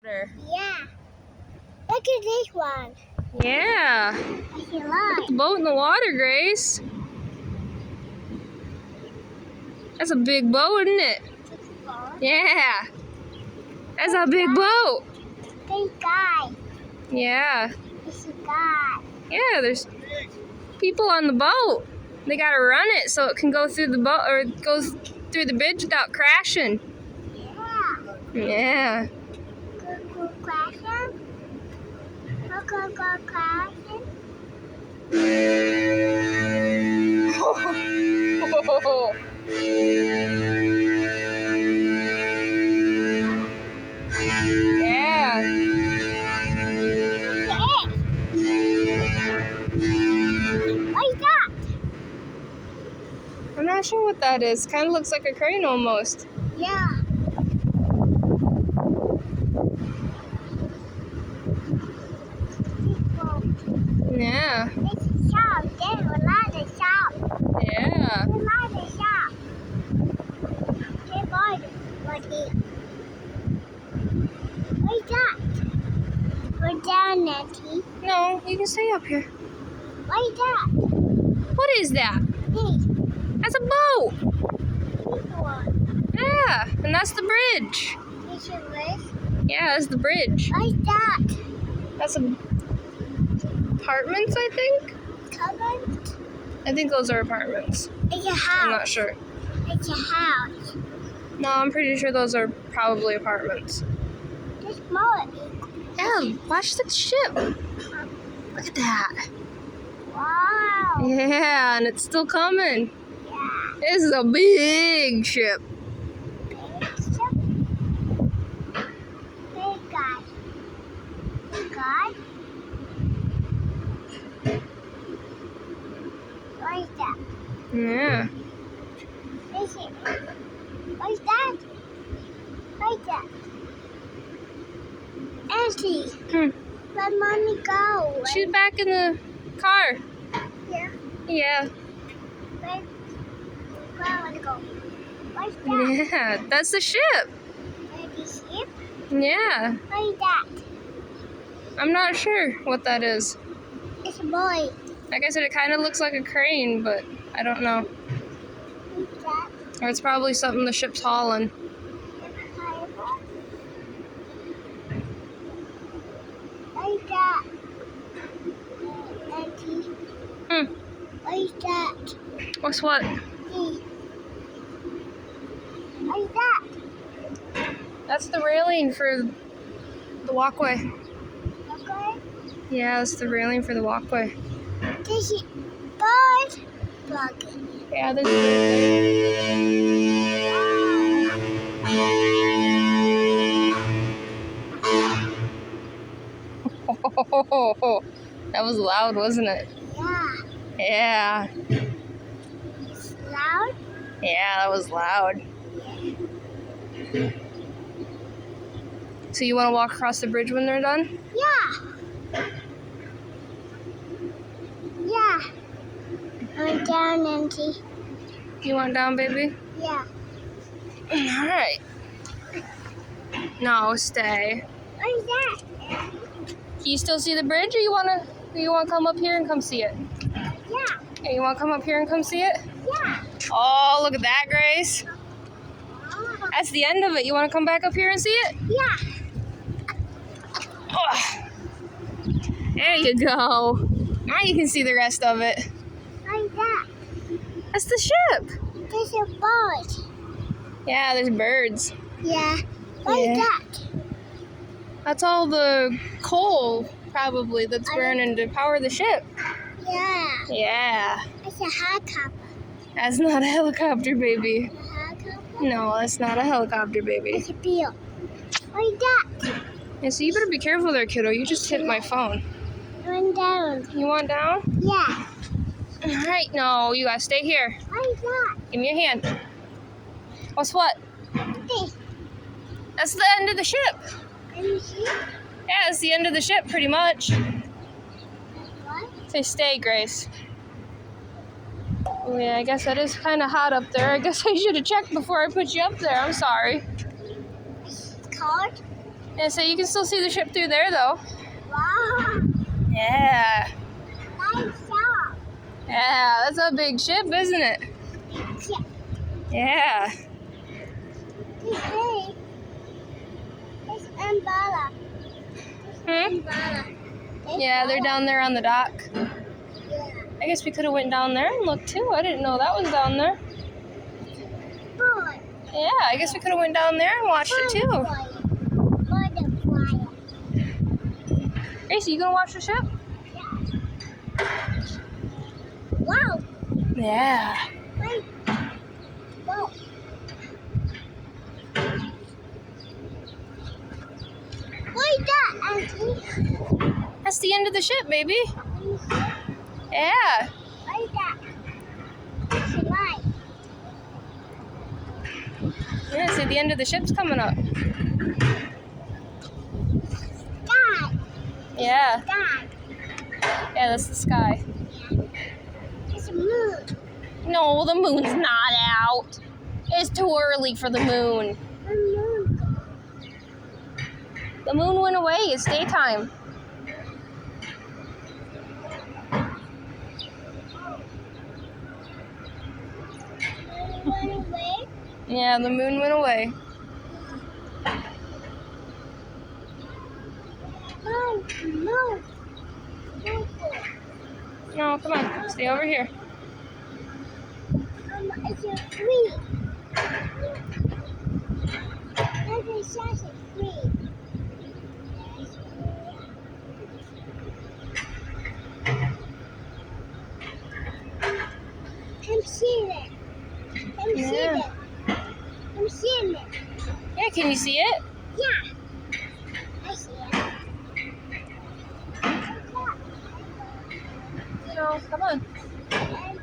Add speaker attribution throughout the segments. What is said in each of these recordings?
Speaker 1: Yeah. Look at this one.
Speaker 2: Yeah.
Speaker 1: I see a
Speaker 2: Look at
Speaker 1: lot.
Speaker 2: the boat in the water, Grace. That's a big boat, isn't it? Yeah. That's a big boat.
Speaker 1: Big guy.
Speaker 2: Yeah.
Speaker 1: It's a guy.
Speaker 2: Yeah, there's people on the boat. They gotta run it so it can go through the boat or goes through the bridge without crashing.
Speaker 1: Yeah.
Speaker 2: Yeah.
Speaker 1: Go crashing. Go crashing.
Speaker 2: Yeah.
Speaker 1: What is that?
Speaker 2: I'm not sure what that is. Kind of looks like a crane almost.
Speaker 1: Yeah.
Speaker 2: Yeah.
Speaker 1: It's a shop. There's a lot of shop.
Speaker 2: Yeah.
Speaker 1: There's a lot of shop. Hey, boy. What is What is that? We're down, Nancy.
Speaker 2: No, you can stay up here.
Speaker 1: What is that?
Speaker 2: What is that?
Speaker 1: This.
Speaker 2: That's a boat.
Speaker 1: This one.
Speaker 2: Yeah, and that's the bridge.
Speaker 1: This is this.
Speaker 2: Yeah, that's the bridge.
Speaker 1: What is that?
Speaker 2: That's apartments, I think.
Speaker 1: Covered?
Speaker 2: I think those are apartments.
Speaker 1: It's a
Speaker 2: I'm
Speaker 1: house.
Speaker 2: not sure.
Speaker 1: It's a house.
Speaker 2: No, I'm pretty sure those are probably apartments.
Speaker 1: This small.
Speaker 2: Yeah, watch the ship. Look at that.
Speaker 1: Wow.
Speaker 2: Yeah, and it's still coming.
Speaker 1: Yeah.
Speaker 2: This is a big ship.
Speaker 1: Big guy. Big guy. What is that?
Speaker 2: Yeah.
Speaker 1: This is. What is that? What is that? Auntie,
Speaker 2: Hmm.
Speaker 1: let mommy go.
Speaker 2: She's back in the car.
Speaker 1: Yeah.
Speaker 2: Yeah.
Speaker 1: Where I want to go. What's that?
Speaker 2: Yeah, that's the ship.
Speaker 1: The ship?
Speaker 2: Yeah.
Speaker 1: What is that?
Speaker 2: I'm not sure what that is.
Speaker 1: It's a boy.
Speaker 2: Like I said, it kind of looks like a crane, but I don't know.
Speaker 1: What's that?
Speaker 2: Or it's probably something the ship's hauling.
Speaker 1: What is that? Auntie,
Speaker 2: Hmm.
Speaker 1: what is that?
Speaker 2: What's what?
Speaker 1: See. What is that?
Speaker 2: That's the railing for the walkway.
Speaker 1: Okay.
Speaker 2: Yeah, that's the railing for the walkway.
Speaker 1: This is bird blocking.
Speaker 2: Yeah, there's a bird there. That was loud, wasn't it?
Speaker 1: Yeah.
Speaker 2: Yeah.
Speaker 1: It's loud.
Speaker 2: Yeah, that was loud. So you want to walk across the bridge when they're done?
Speaker 1: Yeah. Yeah. I'm down, Auntie.
Speaker 2: You want down, baby?
Speaker 1: Yeah.
Speaker 2: All right. No, stay.
Speaker 1: What is that?
Speaker 2: Can you still see the bridge, or you wanna come up here and come see it?
Speaker 1: Yeah.
Speaker 2: Hey, you wanna come up here and come see it?
Speaker 1: Yeah.
Speaker 2: Oh, look at that, Grace.
Speaker 1: Oh.
Speaker 2: That's the end of it. You wanna come back up here and see it?
Speaker 1: Yeah.
Speaker 2: Oh. There you go. Now you can see the rest of it.
Speaker 1: What is that?
Speaker 2: That's the ship.
Speaker 1: There's a bird.
Speaker 2: Yeah, there's birds.
Speaker 1: Yeah. What
Speaker 2: Yeah.
Speaker 1: is that?
Speaker 2: That's all the coal, probably, that's burning to power the ship.
Speaker 1: Yeah.
Speaker 2: Yeah.
Speaker 1: It's a helicopter.
Speaker 2: That's not a helicopter, baby.
Speaker 1: A helicopter?
Speaker 2: No, that's not a helicopter, baby.
Speaker 1: It's a bill. What is that?
Speaker 2: Yeah, so you better be careful there, kiddo. You just hit my phone.
Speaker 1: One down.
Speaker 2: You want down?
Speaker 1: Yeah.
Speaker 2: All right. No, you gotta stay here.
Speaker 1: What is that?
Speaker 2: Give me your hand. What's what?
Speaker 1: This.
Speaker 2: That's the end of the ship.
Speaker 1: Can you see?
Speaker 2: Yeah, it's the end of the ship, pretty much.
Speaker 1: What?
Speaker 2: Say stay, Grace. Oh, yeah, I guess that is kind of hot up there. I guess I should have checked before I put you up there. I'm sorry.
Speaker 1: It's cold.
Speaker 2: Yeah, so you can still see the ship through there, though.
Speaker 1: Wow.
Speaker 2: Yeah.
Speaker 1: Nice shot.
Speaker 2: Yeah, that's a big ship, isn't it?
Speaker 1: Yeah.
Speaker 2: Yeah.
Speaker 1: This big. It's umbrella. Umbrella.
Speaker 2: Yeah, they're down there on the dock.
Speaker 1: Yeah.
Speaker 2: I guess we could have went down there and looked too. I didn't know that was down there.
Speaker 1: Boy.
Speaker 2: Yeah, I guess we could have went down there and watched it too.
Speaker 1: Butterfly.
Speaker 2: Gracie, you gonna watch the ship?
Speaker 1: Wow.
Speaker 2: Yeah.
Speaker 1: Wait. Whoa. What's that, Auntie?
Speaker 2: That's the end of the ship, baby. Yeah.
Speaker 1: What's that? It's light.
Speaker 2: Yeah, see, the end of the ship's coming up.
Speaker 1: Sky.
Speaker 2: Yeah.
Speaker 1: Sky.
Speaker 2: Yeah, that's the sky.
Speaker 1: It's a moon.
Speaker 2: No, the moon's not out. It's too early for the moon.
Speaker 1: A moon.
Speaker 2: The moon went away. It's daytime.
Speaker 1: Went away.
Speaker 2: Yeah, the moon went away.
Speaker 1: No. No. No.
Speaker 2: No, come on. Stay over here.
Speaker 1: It's a tree. Like a sausage tree. I'm seeing it. I'm seeing
Speaker 2: Yeah.
Speaker 1: it. I'm seeing it.
Speaker 2: Yeah, can you see it?
Speaker 1: Yeah. I see it.
Speaker 2: No, come on.
Speaker 1: And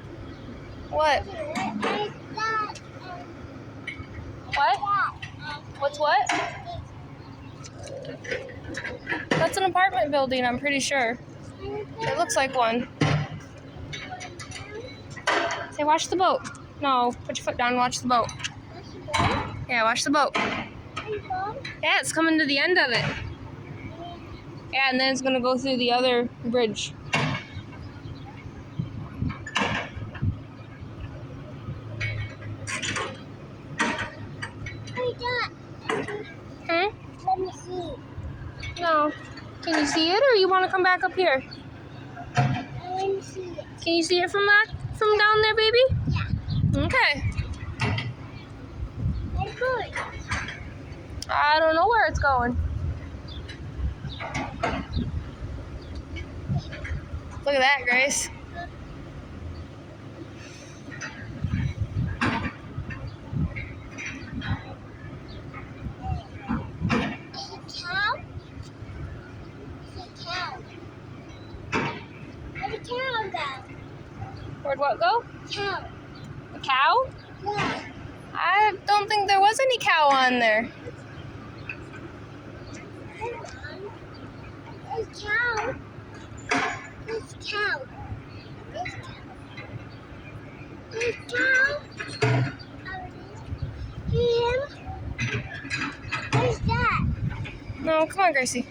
Speaker 2: What?
Speaker 1: I thought,
Speaker 2: What? What's what? That's an apartment building, I'm pretty sure. It looks like one. Say, watch the boat. No, put your foot down and watch the boat. Yeah, watch the boat. Yeah, it's coming to the end of it. Yeah, and then it's going to go through the other bridge. Hmm?
Speaker 1: Let me see.
Speaker 2: No. Can you see it, or you want to come back up here?
Speaker 1: I want to see it.
Speaker 2: Can you see it from down there, baby?
Speaker 1: Yeah.
Speaker 2: Okay.
Speaker 1: It's good.
Speaker 2: I don't know where it's going. Look at that, Grace.
Speaker 1: It's a cow. It's a cow. Where'd the cow go?
Speaker 2: Where'd what go?
Speaker 1: Cow.
Speaker 2: A cow?
Speaker 1: Yeah.
Speaker 2: I don't think there was any cow on there.
Speaker 1: It's cow. It's cow. It's cow. Him. What's that?
Speaker 2: No, come on, Gracie.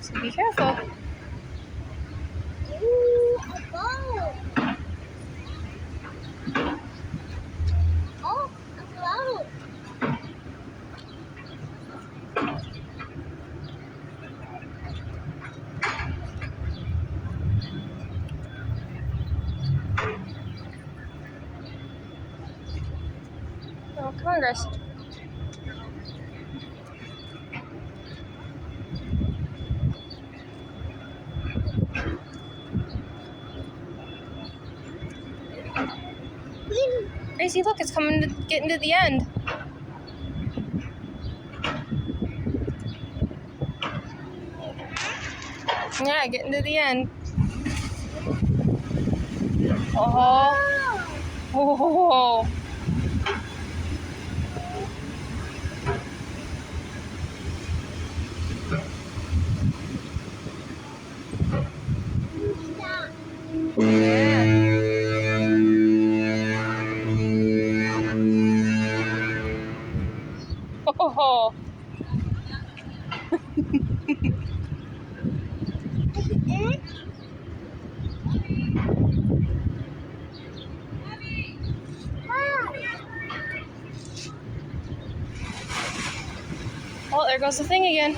Speaker 2: So be careful.
Speaker 1: Ooh, a boat. Oh, a boat.
Speaker 2: Oh, come on, Grace. Gracie, look, it's getting to the end. Yeah, getting to the end. Oh. Oh.
Speaker 1: Stop.
Speaker 2: Yeah. Oh. Oh, there goes the thing again.